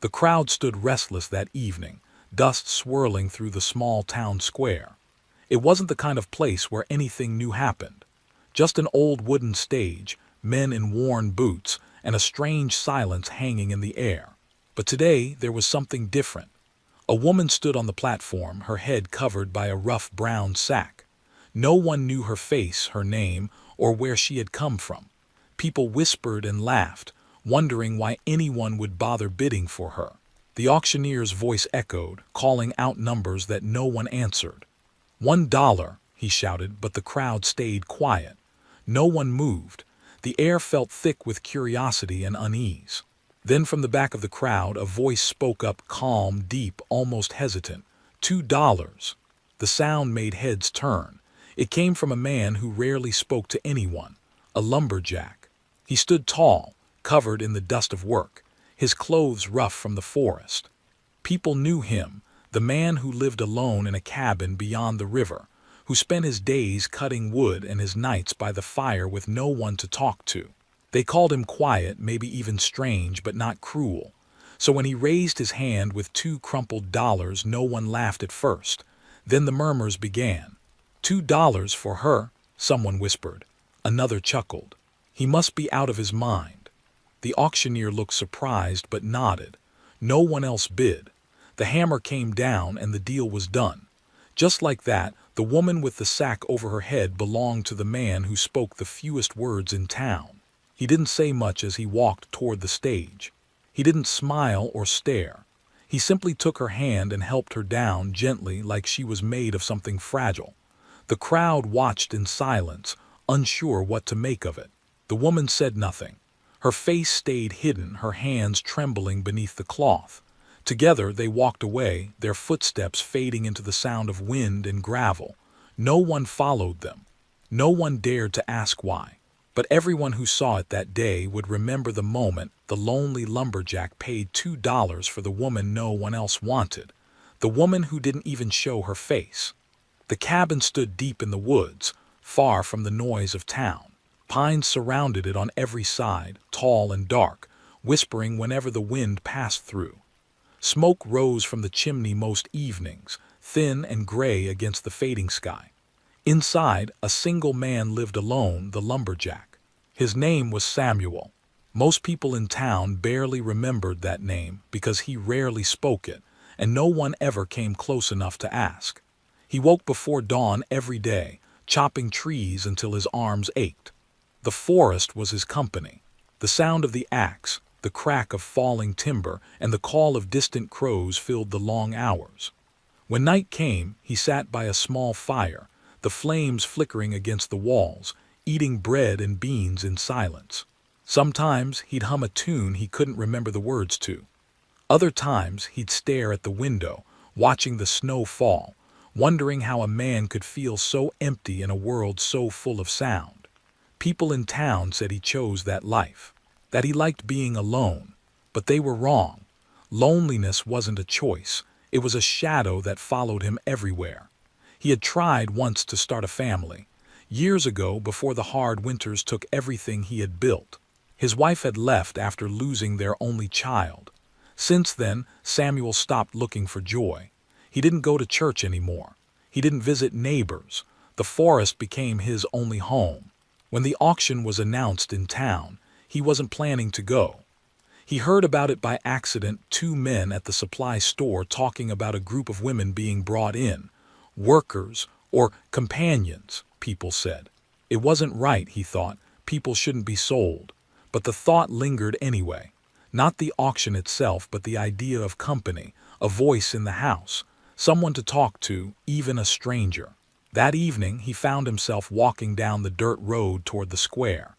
The crowd stood restless that evening, dust swirling through the small town square. It wasn't the kind of place where anything new happened. Just an old wooden stage, men in worn boots, and a strange silence hanging in the air. But today there was something different. A woman stood on the platform, her head covered by a rough brown sack. No one knew her face, her name, or where she had come from. People whispered and laughed, wondering why anyone would bother bidding for her. The auctioneer's voice echoed, calling out numbers that no one answered. $1, he shouted, but the crowd stayed quiet. No one moved. The air felt thick with curiosity and unease. Then from the back of the crowd, a voice spoke up, calm, deep, almost hesitant. $2. The sound made heads turn. It came from a man who rarely spoke to anyone, a lumberjack. He stood tall, covered in the dust of work, his clothes rough from the forest. People knew him, the man who lived alone in a cabin beyond the river, who spent his days cutting wood and his nights by the fire with no one to talk to. They called him quiet, maybe even strange, but not cruel. So when he raised his hand with 2 crumpled dollars, no one laughed at first. Then the murmurs began. $2 for her, someone whispered. Another chuckled. He must be out of his mind. The auctioneer looked surprised but nodded. No one else bid. The hammer came down and the deal was done. Just like that, the woman with the sack over her head belonged to the man who spoke the fewest words in town. He didn't say much as he walked toward the stage. He didn't smile or stare. He simply took her hand and helped her down gently, like she was made of something fragile. The crowd watched in silence, unsure what to make of it. The woman said nothing. Her face stayed hidden, her hands trembling beneath the cloth. Together they walked away, their footsteps fading into the sound of wind and gravel. No one followed them. No one dared to ask why. But everyone who saw it that day would remember the moment the lonely lumberjack paid $2 for the woman no one else wanted, the woman who didn't even show her face. The cabin stood deep in the woods, far from the noise of town. Pines surrounded it on every side, tall and dark, whispering whenever the wind passed through. Smoke rose from the chimney most evenings, thin and gray against the fading sky. Inside, a single man lived alone, the lumberjack. His name was Samuel. Most people in town barely remembered that name because he rarely spoke it, and no one ever came close enough to ask. He woke before dawn every day, chopping trees until his arms ached. The forest was his company. The sound of the axe, the crack of falling timber, and the call of distant crows filled the long hours. When night came, he sat by a small fire, the flames flickering against the walls, eating bread and beans in silence. Sometimes he'd hum a tune he couldn't remember the words to. Other times he'd stare at the window, watching the snow fall, wondering how a man could feel so empty in a world so full of sound. People in town said he chose that life, that he liked being alone, but they were wrong. Loneliness wasn't a choice, it was a shadow that followed him everywhere. He had tried once to start a family, years ago before the hard winters took everything he had built. His wife had left after losing their only child. Since then, Samuel stopped looking for joy. He didn't go to church anymore. He didn't visit neighbors. The forest became his only home. When the auction was announced in town, he wasn't planning to go. He heard about it by accident, 2 men at the supply store talking about a group of women being brought in. Workers, or companions, people said. It wasn't right, he thought. People shouldn't be sold. But the thought lingered anyway. Not the auction itself, but the idea of company, a voice in the house, someone to talk to, even a stranger. That evening, he found himself walking down the dirt road toward the square.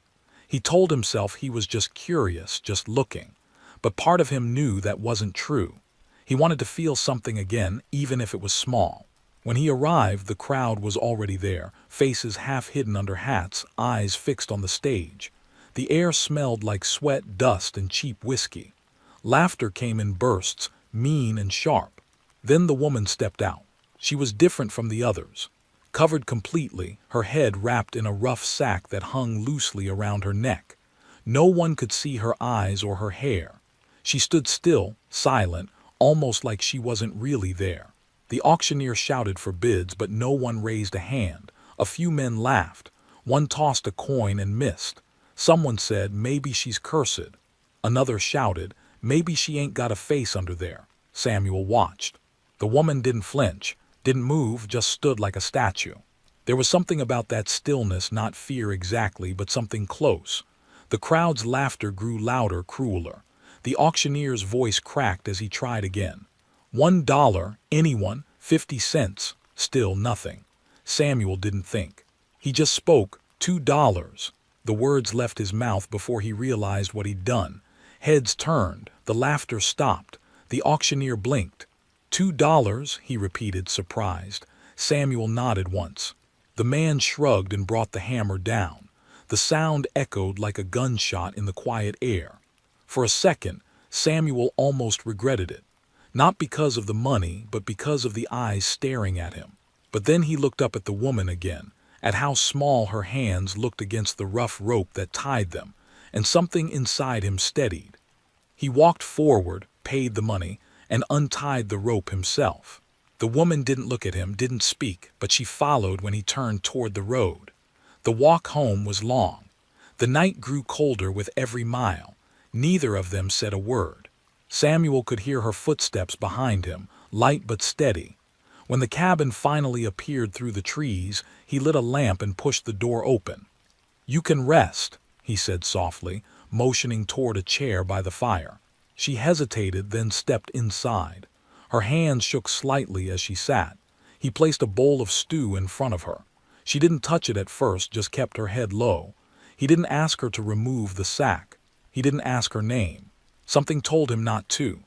He told himself he was just curious, just looking. But part of him knew that wasn't true. He wanted to feel something again, even if it was small. When he arrived, the crowd was already there, faces half hidden under hats, eyes fixed on the stage. The air smelled like sweat, dust, and cheap whiskey. Laughter came in bursts, mean and sharp. Then the woman stepped out. She was different from the others. Covered completely, her head wrapped in a rough sack that hung loosely around her neck. No one could see her eyes or her hair. She stood still, silent, almost like she wasn't really there. The auctioneer shouted for bids, but no one raised a hand. A few men laughed. One tossed a coin and missed. Someone said, "Maybe she's cursed." Another shouted, "Maybe she ain't got a face under there." Samuel watched. The woman didn't flinch, didn't move, just stood like a statue. There was something about that stillness, not fear exactly, but something close. The crowd's laughter grew louder, crueler. The auctioneer's voice cracked as he tried again. $1, anyone, 50 cents, still nothing. Samuel didn't think. He just spoke, $2. The words left his mouth before he realized what he'd done. Heads turned, the laughter stopped. The auctioneer blinked. $2, he repeated, surprised. Samuel nodded once. The man shrugged and brought the hammer down. The sound echoed like a gunshot in the quiet air. For a second, Samuel almost regretted it. Not because of the money, but because of the eyes staring at him. But then he looked up at the woman again, at how small her hands looked against the rough rope that tied them, and something inside him steadied. He walked forward, paid the money, and untied the rope himself. The woman didn't look at him, didn't speak, but she followed when he turned toward the road. The walk home was long. The night grew colder with every mile. Neither of them said a word. Samuel could hear her footsteps behind him, light but steady. When the cabin finally appeared through the trees, he lit a lamp and pushed the door open. "You can rest," he said softly, motioning toward a chair by the fire. She hesitated, then stepped inside. Her hands shook slightly as she sat. He placed a bowl of stew in front of her. She didn't touch it at first, just kept her head low. He didn't ask her to remove the sack. He didn't ask her name. Something told him not to.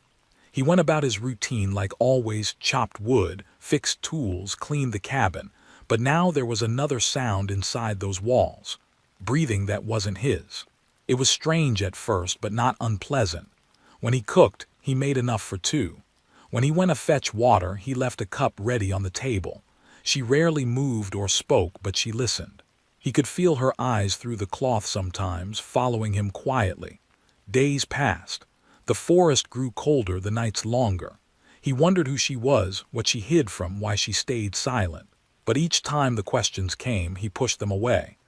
He went about his routine like always, chopped wood, fixed tools, cleaned the cabin, but now there was another sound inside those walls. Breathing that wasn't his. It was strange at first, but not unpleasant. When he cooked, he made enough for two. When he went to fetch water, he left a cup ready on the table. She rarely moved or spoke, but she listened. He could feel her eyes through the cloth sometimes, following him quietly. Days passed. The forest grew colder, the nights longer. He wondered who she was, what she hid from, why she stayed silent. But each time the questions came, he pushed them away.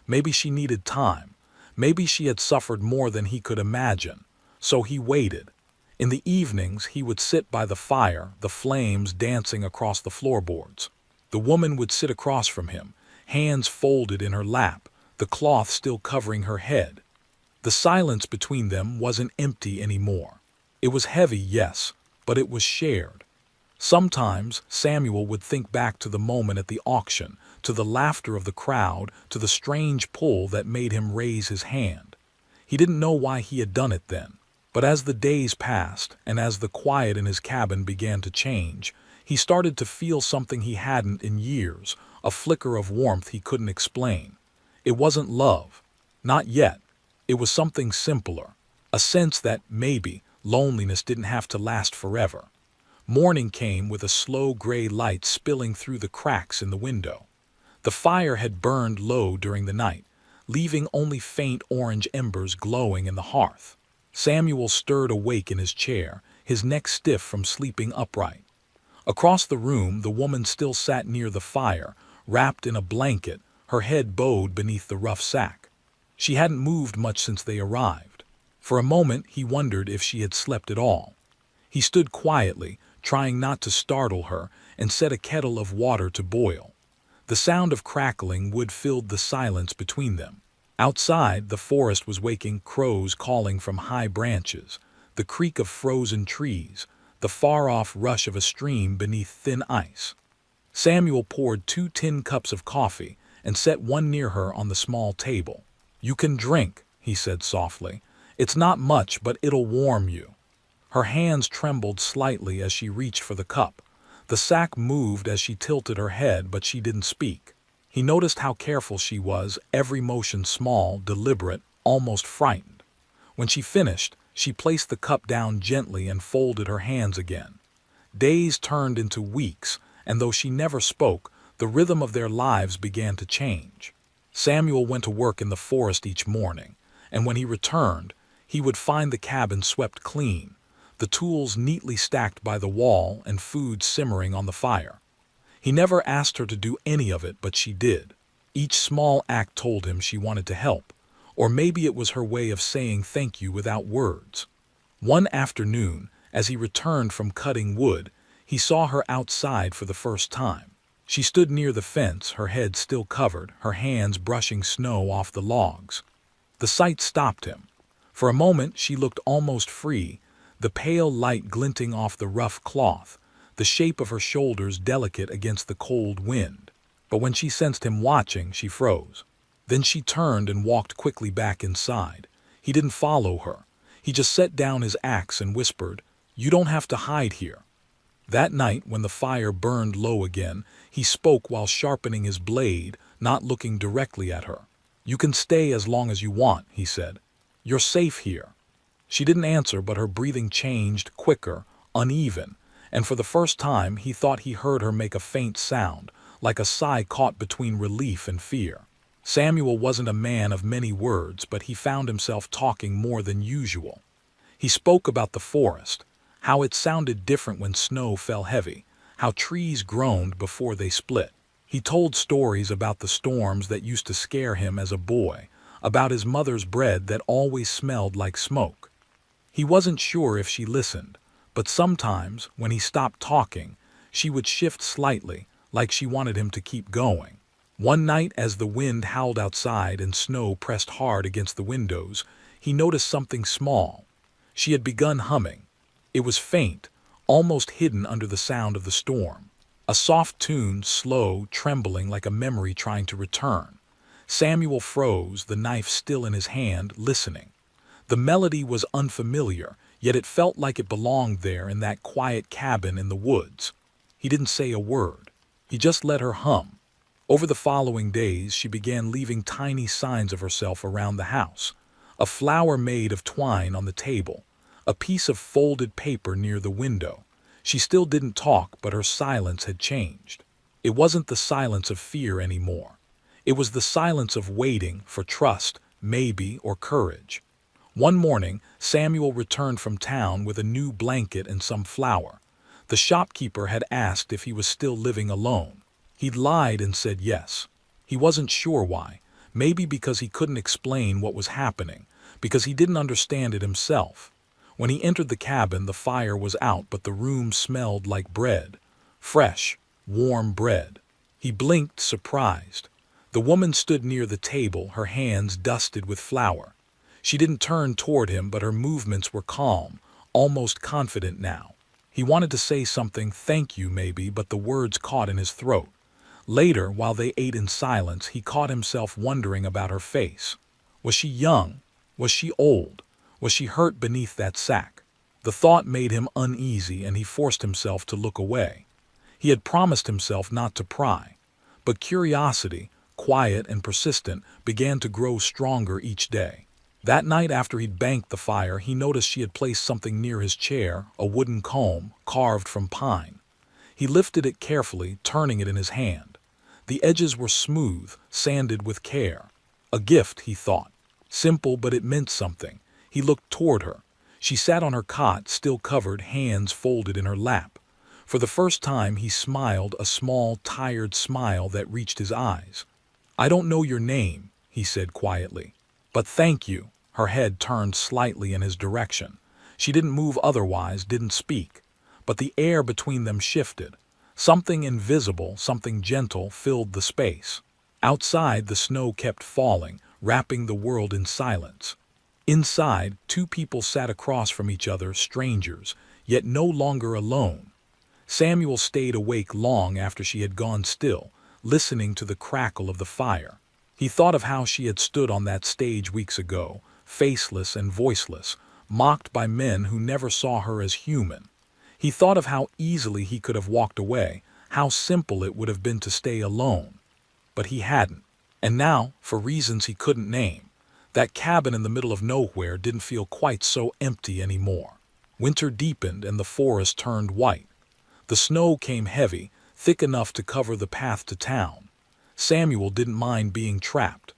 Maybe she needed time. Maybe she had suffered more than he could imagine. So he waited. In the evenings, he would sit by the fire, the flames dancing across the floorboards. The woman would sit across from him, hands folded in her lap, the cloth still covering her head. The silence between them wasn't empty anymore. It was heavy, yes, but it was shared. Sometimes Samuel would think back to the moment at the auction, to the laughter of the crowd, to the strange pull that made him raise his hand. He didn't know why he had done it then, but as the days passed and as the quiet in his cabin began to change, he started to feel something he hadn't in years, a flicker of warmth he couldn't explain. It wasn't love. Not yet. It was something simpler, a sense that maybe loneliness didn't have to last forever. Morning came with a slow gray light spilling through the cracks in the window. The fire had burned low during the night, leaving only faint orange embers glowing in the hearth. Samuel stirred awake in his chair, his neck stiff from sleeping upright. Across the room, the woman still sat near the fire, wrapped in a blanket, her head bowed beneath the rough sack. She hadn't moved much since they arrived. For a moment, he wondered if she had slept at all. He stood quietly, trying not to startle her, and set a kettle of water to boil. The sound of crackling wood filled the silence between them. Outside, the forest was waking, crows calling from high branches, the creak of frozen trees, the far-off rush of a stream beneath thin ice. Samuel poured 2 tin cups of coffee and set one near her on the small table. "You can drink," he said softly. "It's not much, but it'll warm you." Her hands trembled slightly as she reached for the cup. The sack moved as she tilted her head, but she didn't speak. He noticed how careful she was, every motion small, deliberate, almost frightened. When she finished, she placed the cup down gently and folded her hands again. Days turned into weeks, and though she never spoke, the rhythm of their lives began to change. Samuel went to work in the forest each morning, and when he returned, he would find the cabin swept clean, the tools neatly stacked by the wall and food simmering on the fire. He never asked her to do any of it, but she did. Each small act told him she wanted to help, or maybe it was her way of saying thank you without words. One afternoon, as he returned from cutting wood, he saw her outside for the first time. She stood near the fence, her head still covered, her hands brushing snow off the logs. The sight stopped him. For a moment she looked almost free, the pale light glinting off the rough cloth, the shape of her shoulders delicate against the cold wind. But when she sensed him watching, she froze. Then she turned and walked quickly back inside. He didn't follow her. He just set down his axe and whispered, "You don't have to hide here." That night, when the fire burned low again, he spoke while sharpening his blade, not looking directly at her. "You can stay as long as you want," he said. "You're safe here." She didn't answer, but her breathing changed, quicker, uneven, and for the first time he thought he heard her make a faint sound, like a sigh caught between relief and fear. Samuel wasn't a man of many words, but he found himself talking more than usual. He spoke about the forest, how it sounded different when snow fell heavy, how trees groaned before they split. He told stories about the storms that used to scare him as a boy, about his mother's bread that always smelled like smoke. He wasn't sure if she listened, but sometimes, when he stopped talking, she would shift slightly, like she wanted him to keep going. One night, as the wind howled outside and snow pressed hard against the windows, he noticed something small. She had begun humming. It was faint, almost hidden under the sound of the storm. A soft tune, slow, trembling like a memory trying to return. Samuel froze, the knife still in his hand, listening. The melody was unfamiliar, yet it felt like it belonged there in that quiet cabin in the woods. He didn't say a word. He just let her hum. Over the following days, she began leaving tiny signs of herself around the house. A flower made of twine on the table, a piece of folded paper near the window. She still didn't talk, but her silence had changed. It wasn't the silence of fear anymore. It was the silence of waiting for trust, maybe, or courage. One morning, Samuel returned from town with a new blanket and some flour. The shopkeeper had asked if he was still living alone. He'd lied and said yes. He wasn't sure why. Maybe because he couldn't explain what was happening, because he didn't understand it himself. When he entered the cabin, the fire was out, but the room smelled like bread. Fresh, warm bread. He blinked, surprised. The woman stood near the table, her hands dusted with flour. She didn't turn toward him, but her movements were calm, almost confident now. He wanted to say something, thank you maybe, but the words caught in his throat. Later, while they ate in silence, he caught himself wondering about her face. Was she young? Was she old? Was she hurt beneath that sack? The thought made him uneasy, and he forced himself to look away. He had promised himself not to pry. But curiosity, quiet and persistent, began to grow stronger each day. That night, after he'd banked the fire, he noticed she had placed something near his chair, a wooden comb, carved from pine. He lifted it carefully, turning it in his hand. The edges were smooth, sanded with care. A gift, he thought. Simple, but it meant something. He looked toward her. She sat on her cot, still covered, hands folded in her lap. For the first time he smiled, a small, tired smile that reached his eyes. "I don't know your name," he said quietly. "But thank you." Her head turned slightly in his direction. She didn't move otherwise, didn't speak. But the air between them shifted. Something invisible, something gentle, filled the space. Outside, the snow kept falling, wrapping the world in silence. Inside, two people sat across from each other, strangers, yet no longer alone. Samuel stayed awake long after she had gone still, listening to the crackle of the fire. He thought of how she had stood on that stage weeks ago, faceless and voiceless, mocked by men who never saw her as human. He thought of how easily he could have walked away, how simple it would have been to stay alone. But he hadn't. And now, for reasons he couldn't name, that cabin in the middle of nowhere didn't feel quite so empty anymore. Winter deepened and the forest turned white. The snow came heavy, thick enough to cover the path to town. Samuel didn't mind being trapped.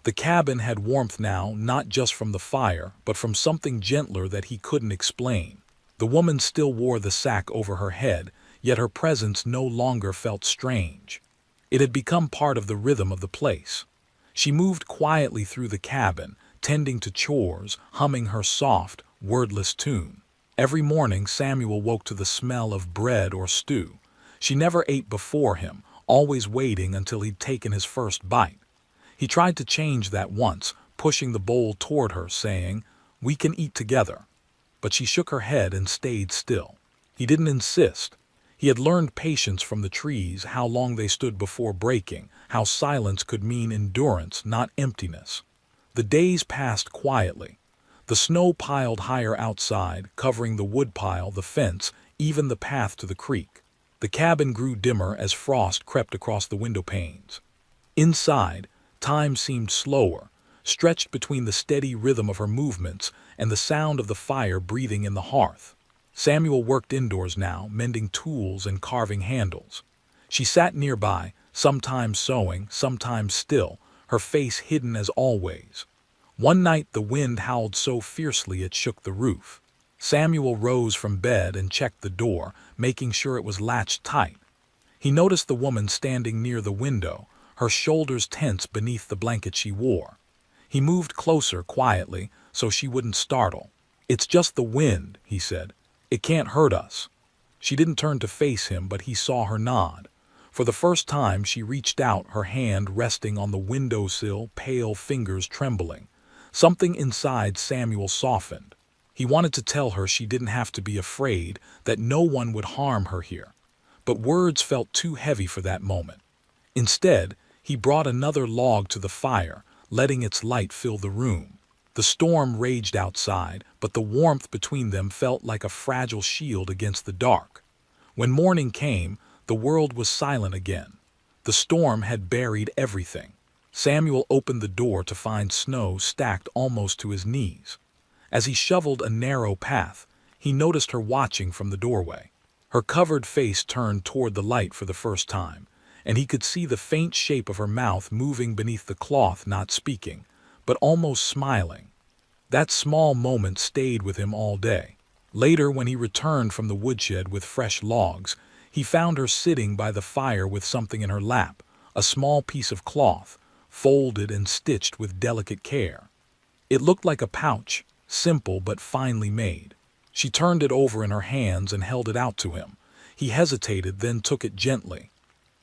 The cabin had warmth now, not just from the fire, but from something gentler that he couldn't explain. The woman still wore the sack over her head, yet her presence no longer felt strange. It had become part of the rhythm of the place. She moved quietly through the cabin, tending to chores, humming her soft, wordless tune. Every morning Samuel woke to the smell of bread or stew. She never ate before him, always waiting until he'd taken his first bite. He tried to change that once, pushing the bowl toward her, saying, "We can eat together." But she shook her head and stayed still. He didn't insist. He had learned patience from the trees, how long they stood before breaking, how silence could mean endurance, not emptiness. The days passed quietly. The snow piled higher outside, covering the woodpile, the fence, even the path to the creek. The cabin grew dimmer as frost crept across the window panes. Inside, time seemed slower, stretched between the steady rhythm of her movements and the sound of the fire breathing in the hearth. Samuel worked indoors now, mending tools and carving handles. She sat nearby, sometimes sewing, sometimes still, her face hidden as always. One night the wind howled so fiercely it shook the roof. Samuel rose from bed and checked the door, making sure it was latched tight. He noticed the woman standing near the window, her shoulders tense beneath the blanket she wore. He moved closer quietly so she wouldn't startle. "It's just the wind," he said. "It can't hurt us." She didn't turn to face him, but he saw her nod. For the first time she reached out, her hand resting on the windowsill, pale fingers trembling. Something inside Samuel softened. He wanted to tell her she didn't have to be afraid, that no one would harm her here. But words felt too heavy for that moment. Instead, he brought another log to the fire, letting its light fill the room. The storm raged outside, but the warmth between them felt like a fragile shield against the dark. When morning came, the world was silent again. The storm had buried everything. Samuel opened the door to find snow stacked almost to his knees. As he shoveled a narrow path, he noticed her watching from the doorway. Her covered face turned toward the light for the first time, and he could see the faint shape of her mouth moving beneath the cloth, not speaking, but almost smiling. That small moment stayed with him all day. Later, when he returned from the woodshed with fresh logs, he found her sitting by the fire with something in her lap, a small piece of cloth, folded and stitched with delicate care. It looked like a pouch, simple but finely made. She turned it over in her hands and held it out to him. He hesitated, then took it gently.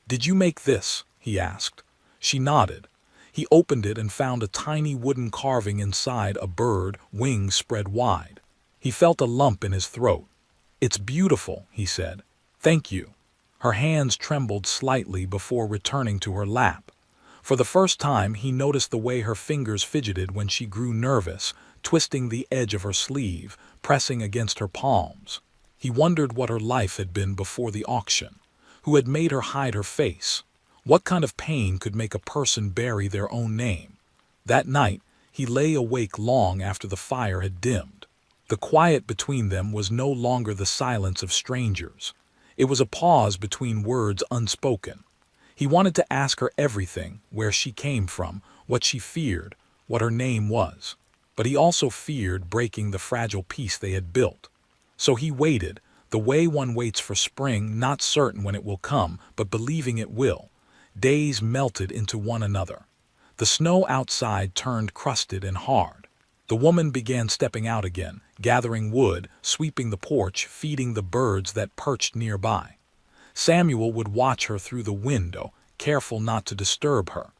"Did you make this?" he asked. She nodded. He opened it and found a tiny wooden carving inside, a bird, wings spread wide. He felt a lump in his throat. "It's beautiful," he said. "Thank you." Her hands trembled slightly before returning to her lap. For the first time he noticed the way her fingers fidgeted when she grew nervous, twisting the edge of her sleeve, pressing against her palms. He wondered what her life had been before the auction. Who had made her hide her face? What kind of pain could make a person bury their own name? That night, he lay awake long after the fire had dimmed. The quiet between them was no longer the silence of strangers. It was a pause between words unspoken. He wanted to ask her everything, where she came from, what she feared, what her name was. But he also feared breaking the fragile peace they had built. So he waited, the way one waits for spring, not certain when it will come, but believing it will. Days melted into one another. The snow outside turned crusted and hard. The woman began stepping out again, gathering wood, sweeping the porch, feeding the birds that perched nearby. Samuel would watch her through the window, careful not to disturb her.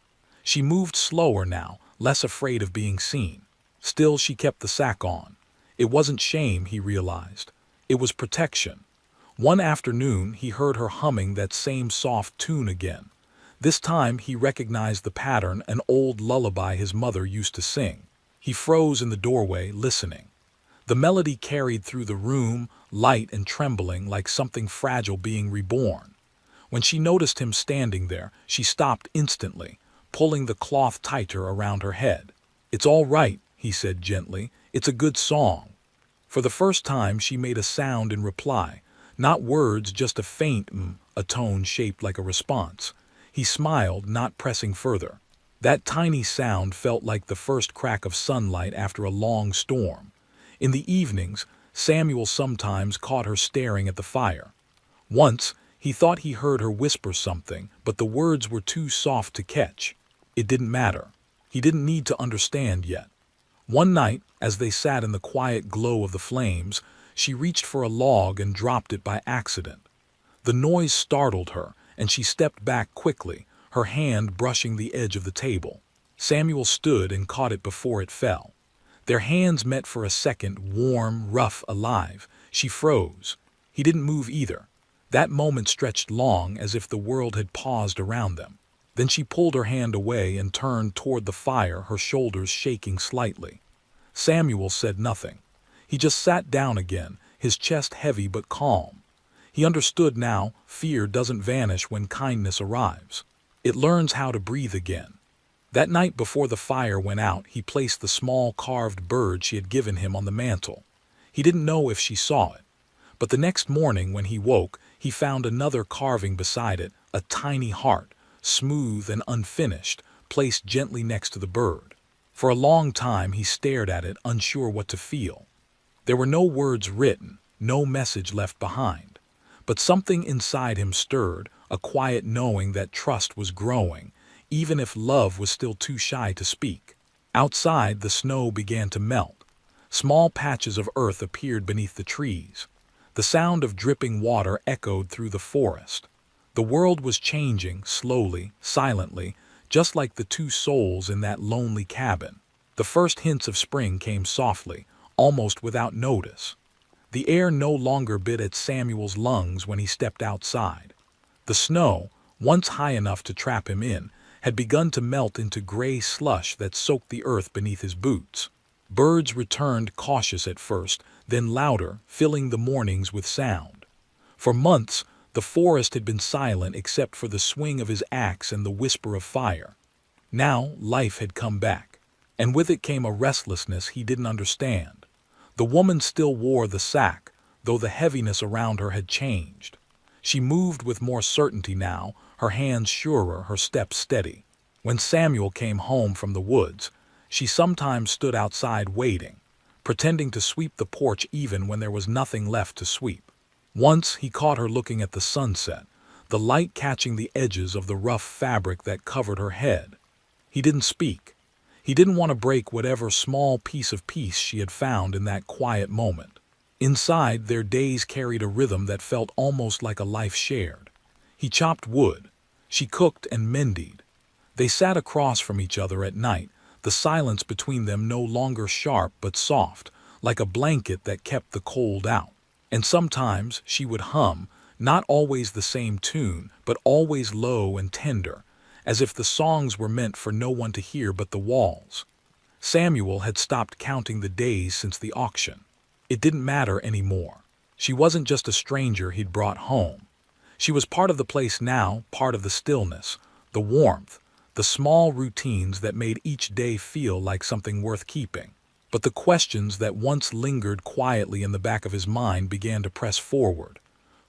She moved slower now, less afraid of being seen. Still, she kept the sack on. It wasn't shame, he realized. It was protection. One afternoon, he heard her humming that same soft tune again. This time, he recognized the pattern, an old lullaby his mother used to sing. He froze in the doorway, listening. The melody carried through the room, light and trembling like something fragile being reborn. When she noticed him standing there, she stopped instantly, pulling the cloth tighter around her head. "It's all right," he said gently. "It's a good song." For the first time, she made a sound in reply. Not words, just a faint a tone shaped like a response. He smiled, not pressing further. That tiny sound felt like the first crack of sunlight after a long storm. In the evenings, Samuel sometimes caught her staring at the fire. Once, he thought he heard her whisper something, but the words were too soft to catch. It didn't matter. He didn't need to understand yet. One night, as they sat in the quiet glow of the flames, she reached for a log and dropped it by accident. The noise startled her, and she stepped back quickly, her hand brushing the edge of the table. Samuel stood and caught it before it fell. Their hands met for a second, warm, rough, alive. She froze. He didn't move either. That moment stretched long, as if the world had paused around them. Then she pulled her hand away and turned toward the fire, her shoulders shaking slightly. Samuel said nothing. He just sat down again, his chest heavy but calm. He understood now, fear doesn't vanish when kindness arrives. It learns how to breathe again. That night before the fire went out, he placed the small carved bird she had given him on the mantel. He didn't know if she saw it. But the next morning when he woke, he found another carving beside it, a tiny heart, smooth and unfinished, placed gently next to the bird. For a long time he stared at it, unsure what to feel. There were no words written, no message left behind. But something inside him stirred, a quiet knowing that trust was growing, even if love was still too shy to speak. Outside, the snow began to melt. Small patches of earth appeared beneath the trees. The sound of dripping water echoed through the forest. The world was changing, slowly, silently, just like the two souls in that lonely cabin. The first hints of spring came softly, almost without notice. The air no longer bit at Samuel's lungs when he stepped outside. The snow, once high enough to trap him in, had begun to melt into gray slush that soaked the earth beneath his boots. Birds returned, cautious at first, then louder, filling the mornings with sound. For months, the forest had been silent except for the swing of his axe and the whisper of fire. Now, life had come back, and with it came a restlessness he didn't understand. The woman still wore the sack, though the heaviness around her had changed. She moved with more certainty now, her hands surer, her steps steady. When Samuel came home from the woods, she sometimes stood outside waiting, pretending to sweep the porch even when there was nothing left to sweep. Once he caught her looking at the sunset, the light catching the edges of the rough fabric that covered her head. He didn't speak. He didn't want to break whatever small piece of peace she had found in that quiet moment. Inside, their days carried a rhythm that felt almost like a life shared. He chopped wood. She cooked and mended. They sat across from each other at night, the silence between them no longer sharp but soft, like a blanket that kept the cold out. And sometimes she would hum, not always the same tune, but always low and tender, as if the songs were meant for no one to hear but the walls. Samuel had stopped counting the days since the auction. It didn't matter anymore. She wasn't just a stranger he'd brought home. She was part of the place now, part of the stillness, the warmth, the small routines that made each day feel like something worth keeping. But the questions that once lingered quietly in the back of his mind began to press forward.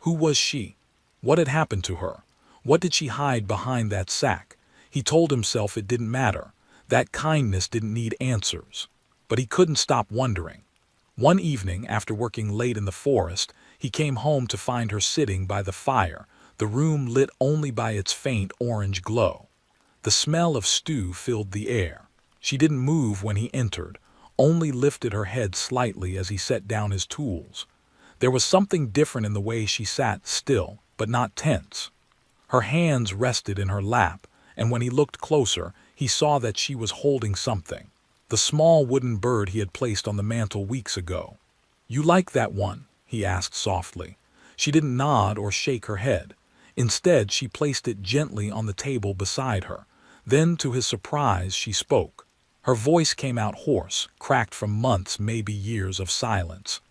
Who was she? What had happened to her? What did she hide behind that sack? He told himself it didn't matter. That kindness didn't need answers. But he couldn't stop wondering. One evening, after working late in the forest, he came home to find her sitting by the fire, the room lit only by its faint orange glow. The smell of stew filled the air. She didn't move when he entered, only lifted her head slightly as he set down his tools. There was something different in the way she sat, still, but not tense. Her hands rested in her lap, and when he looked closer, he saw that she was holding something. The small wooden bird he had placed on the mantel weeks ago. "You like that one?" he asked softly. She didn't nod or shake her head. Instead, she placed it gently on the table beside her. Then, to his surprise, she spoke. Her voice came out hoarse, cracked from months, maybe years of silence.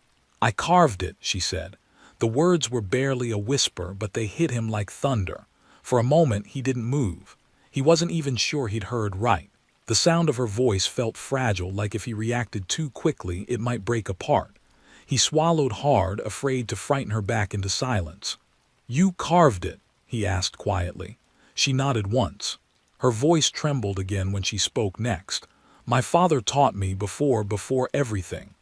"I carved it," she said. The words were barely a whisper, but they hit him like thunder. For a moment, he didn't move. He wasn't even sure he'd heard right. The sound of her voice felt fragile, like if he reacted too quickly, it might break apart. He swallowed hard, afraid to frighten her back into silence. "You carved it?" he asked quietly. She nodded once. Her voice trembled again when she spoke next. "My father taught me before everything."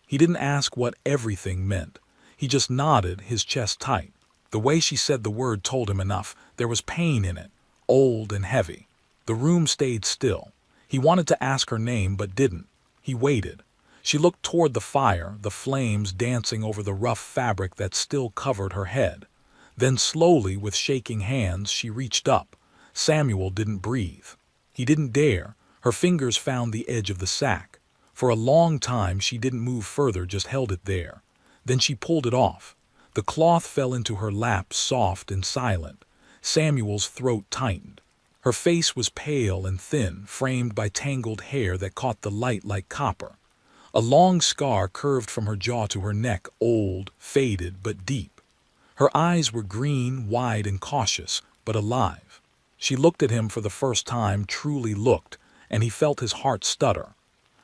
He didn't ask what everything meant. He just nodded, his chest tight. The way she said the word told him enough. There was pain in it, old and heavy. The room stayed still. He wanted to ask her name but didn't. He waited. She looked toward the fire, the flames dancing over the rough fabric that still covered her head. Then slowly, with shaking hands, she reached up. Samuel didn't breathe. He didn't dare. Her fingers found the edge of the sack. For a long time she didn't move further, just held it there. Then she pulled it off. The cloth fell into her lap, soft and silent. Samuel's throat tightened. Her face was pale and thin, framed by tangled hair that caught the light like copper. A long scar curved from her jaw to her neck, old, faded, but deep. Her eyes were green, wide and cautious, but alive. She looked at him for the first time, truly looked, and he felt his heart stutter.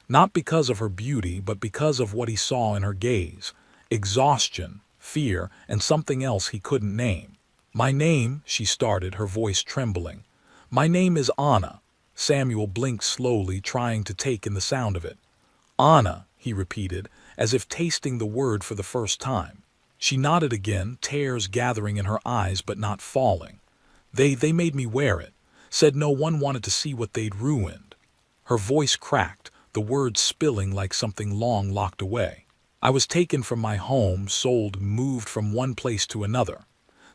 Not because of her beauty, but because of what he saw in her gaze. Exhaustion, fear, and something else he couldn't name. "My name," she started, her voice trembling. "My name is Anna." Samuel blinked slowly, trying to take in the sound of it. "Anna," he repeated, as if tasting the word for the first time. She nodded again, tears gathering in her eyes but not falling. They made me wear it. Said no one wanted to see what they'd ruined." Her voice cracked, the words spilling like something long locked away. "I was taken from my home, sold, moved from one place to another.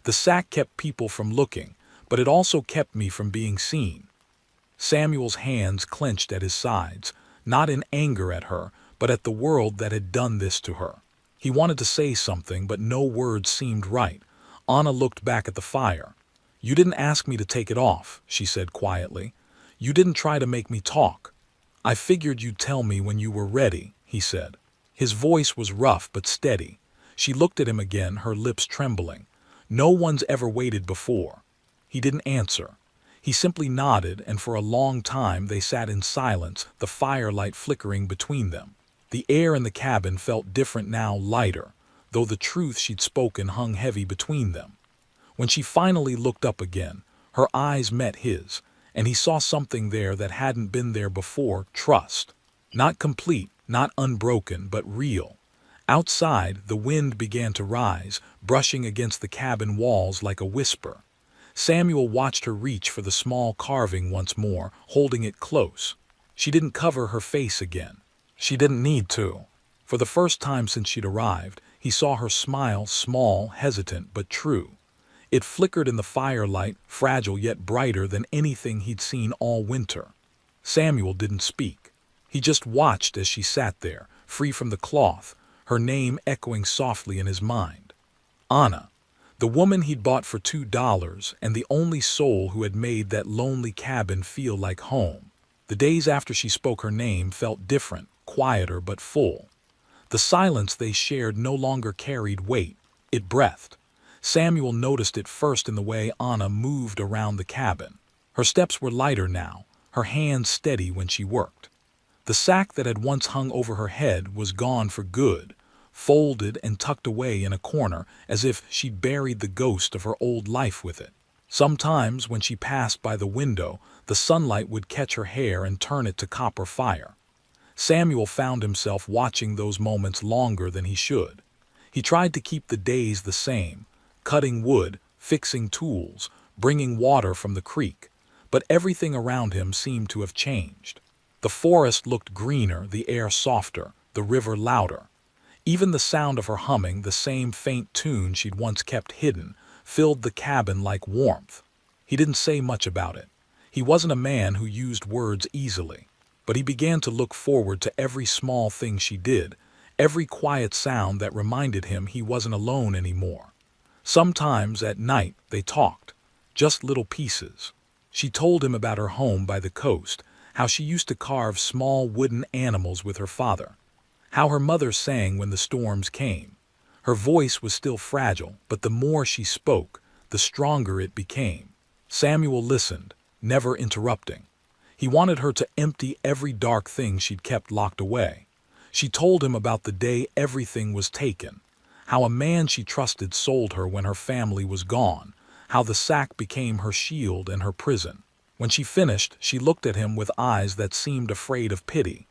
The sack kept people from looking, but it also kept me from being seen." Samuel's hands clenched at his sides, not in anger at her, but at the world that had done this to her. He wanted to say something, but no words seemed right. Anna looked back at the fire. "You didn't ask me to take it off," she said quietly. "You didn't try to make me talk." "I figured you'd tell me when you were ready," he said. His voice was rough but steady. She looked at him again, her lips trembling. No one's ever waited before. He didn't answer. He simply nodded, and for a long time they sat in silence, the firelight flickering between them. The air in the cabin felt different now, lighter, though the truth she'd spoken hung heavy between them. When she finally looked up again, her eyes met his, and he saw something there that hadn't been there before: trust. Not complete, not unbroken, but real. Outside, the wind began to rise, brushing against the cabin walls like a whisper. Samuel watched her reach for the small carving once more, holding it close. She didn't cover her face again. She didn't need to. For the first time since she'd arrived, he saw her smile, small, hesitant, but true. It flickered in the firelight, fragile yet brighter than anything he'd seen all winter. Samuel didn't speak. He just watched as she sat there, free from the cloth, her name echoing softly in his mind. Anna, the woman he'd bought for $2, and the only soul who had made that lonely cabin feel like home. The days after she spoke her name felt different, quieter but full. The silence they shared no longer carried weight, it breathed. Samuel noticed it first in the way Anna moved around the cabin. Her steps were lighter now, her hands steady when she worked. The sack that had once hung over her head was gone for good, folded and tucked away in a corner as if she'd buried the ghost of her old life with it. Sometimes when she passed by the window, the sunlight would catch her hair and turn it to copper fire. Samuel found himself watching those moments longer than he should. He tried to keep the days the same, cutting wood, fixing tools, bringing water from the creek, but everything around him seemed to have changed. The forest looked greener, the air softer, the river louder. Even the sound of her humming, the same faint tune she'd once kept hidden, filled the cabin like warmth. He didn't say much about it. He wasn't a man who used words easily, but he began to look forward to every small thing she did, every quiet sound that reminded him he wasn't alone anymore. Sometimes at night they talked, just little pieces. She told him about her home by the coast, how she used to carve small wooden animals with her father, how her mother sang when the storms came. Her voice was still fragile, but the more she spoke, the stronger it became. Samuel listened, never interrupting. He wanted her to empty every dark thing she'd kept locked away. She told him about the day everything was taken, how a man she trusted sold her when her family was gone, how the sack became her shield and her prison. When she finished, she looked at him with eyes that seemed afraid of pity.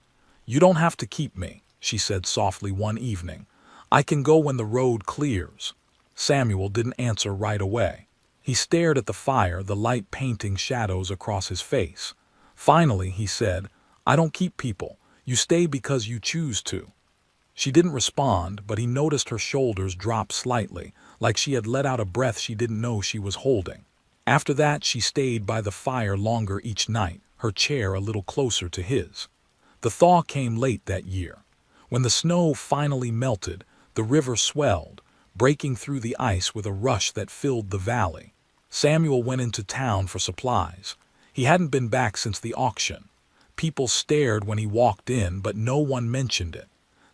"You don't have to keep me. she said softly one evening. "I can go when the road clears." Samuel didn't answer right away. He stared at the fire, the light painting shadows across his face. Finally, he said, "I don't keep people. You stay because you choose to." She didn't respond, but he noticed her shoulders drop slightly, like she had let out a breath she didn't know she was holding. After that, she stayed by the fire longer each night, her chair a little closer to his. The thaw came late that year. When the snow finally melted, the river swelled, breaking through the ice with a rush that filled the valley. Samuel went into town for supplies. He hadn't been back since the auction. People stared when he walked in, but no one mentioned it.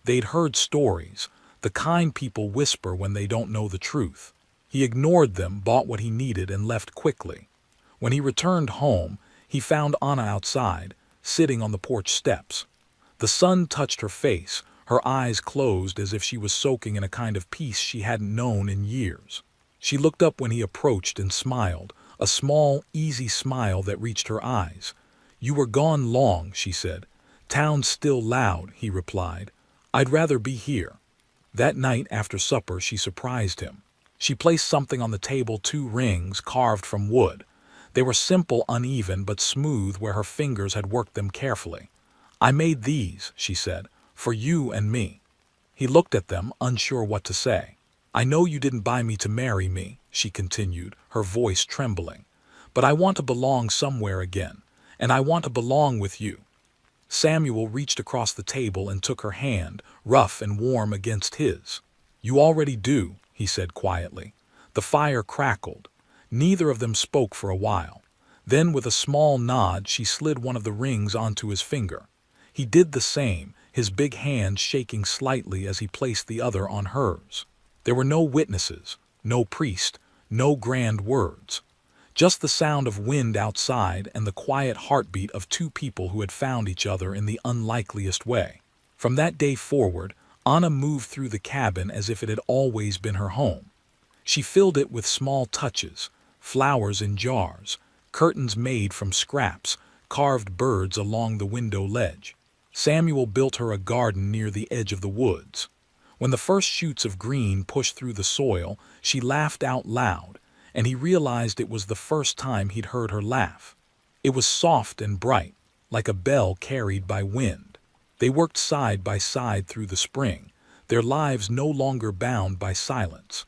They'd heard stories. The kind people whisper when they don't know the truth. He ignored them, bought what he needed, and left quickly. When he returned home, he found Anna outside, sitting on the porch steps. The sun touched her face, her eyes closed as if she was soaking in a kind of peace she hadn't known in years. She looked up when he approached and smiled, a small, easy smile that reached her eyes. "You were gone long," she said. "Town's still loud," he replied. "I'd rather be here." That night after supper she surprised him. She placed something on the table, 2 rings carved from wood. They were simple, uneven, but smooth where her fingers had worked them carefully. "I made these," she said, "for you and me." He looked at them, unsure what to say. "I know you didn't buy me to marry me," she continued, her voice trembling. "But I want to belong somewhere again, and I want to belong with you." Samuel reached across the table and took her hand, rough and warm against his. "You already do," he said quietly. The fire crackled. Neither of them spoke for a while. Then, with a small nod, she slid one of the rings onto his finger. He did the same, his big hand shaking slightly as he placed the other on hers. There were no witnesses, no priest, no grand words. Just the sound of wind outside and the quiet heartbeat of 2 people who had found each other in the unlikeliest way. From that day forward, Anna moved through the cabin as if it had always been her home. She filled it with small touches, flowers in jars, curtains made from scraps, carved birds along the window ledge. Samuel built her a garden near the edge of the woods. When the first shoots of green pushed through the soil, she laughed out loud, and he realized it was the first time he'd heard her laugh. It was soft and bright, like a bell carried by wind. They worked side by side through the spring, their lives no longer bound by silence.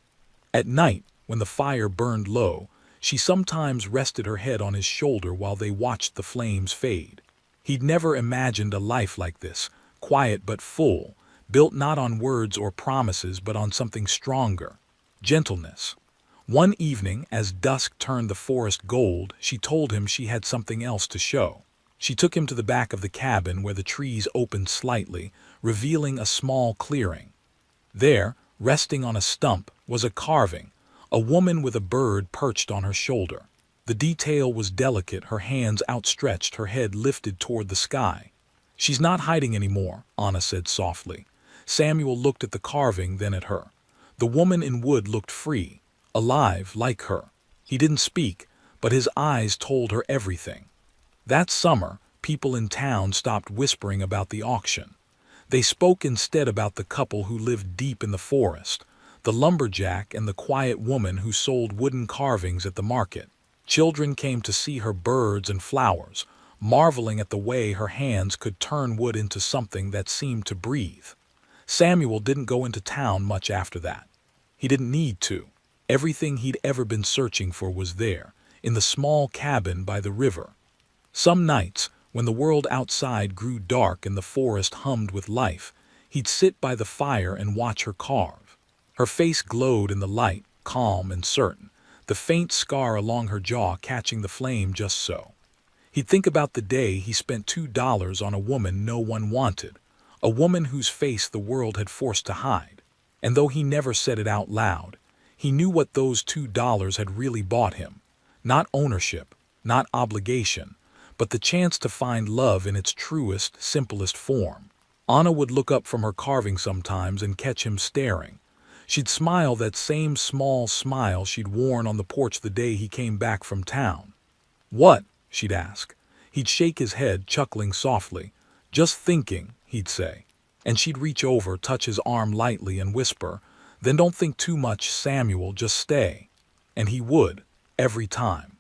At night, when the fire burned low, she sometimes rested her head on his shoulder while they watched the flames fade. He'd never imagined a life like this, quiet but full, built not on words or promises but on something stronger, gentleness. One evening, as dusk turned the forest gold, she told him she had something else to show. She took him to the back of the cabin where the trees opened slightly, revealing a small clearing. There, resting on a stump, was a carving, a woman with a bird perched on her shoulder. The detail was delicate, her hands outstretched, her head lifted toward the sky. "She's not hiding anymore," Anna said softly. Samuel looked at the carving, then at her. The woman in wood looked free, alive like her. He didn't speak, but his eyes told her everything. That summer, people in town stopped whispering about the auction. They spoke instead about the couple who lived deep in the forest, the lumberjack and the quiet woman who sold wooden carvings at the market. Children came to see her birds and flowers, marveling at the way her hands could turn wood into something that seemed to breathe. Samuel didn't go into town much after that. He didn't need to. Everything he'd ever been searching for was there, in the small cabin by the river. Some nights, when the world outside grew dark and the forest hummed with life, he'd sit by the fire and watch her carve. Her face glowed in the light, calm and certain, the faint scar along her jaw catching the flame just so. He'd think about the day he spent $2 on a woman no one wanted, a woman whose face the world had forced to hide. And though he never said it out loud, he knew what those $2 had really bought him. Not ownership, not obligation, but the chance to find love in its truest, simplest form. Anna would look up from her carving sometimes and catch him staring. She'd smile that same small smile she'd worn on the porch the day he came back from town. "What?" she'd ask. He'd shake his head, chuckling softly. "Just thinking," he'd say. And she'd reach over, touch his arm lightly, and whisper, "Then don't think too much, Samuel, just stay." And he would, every time.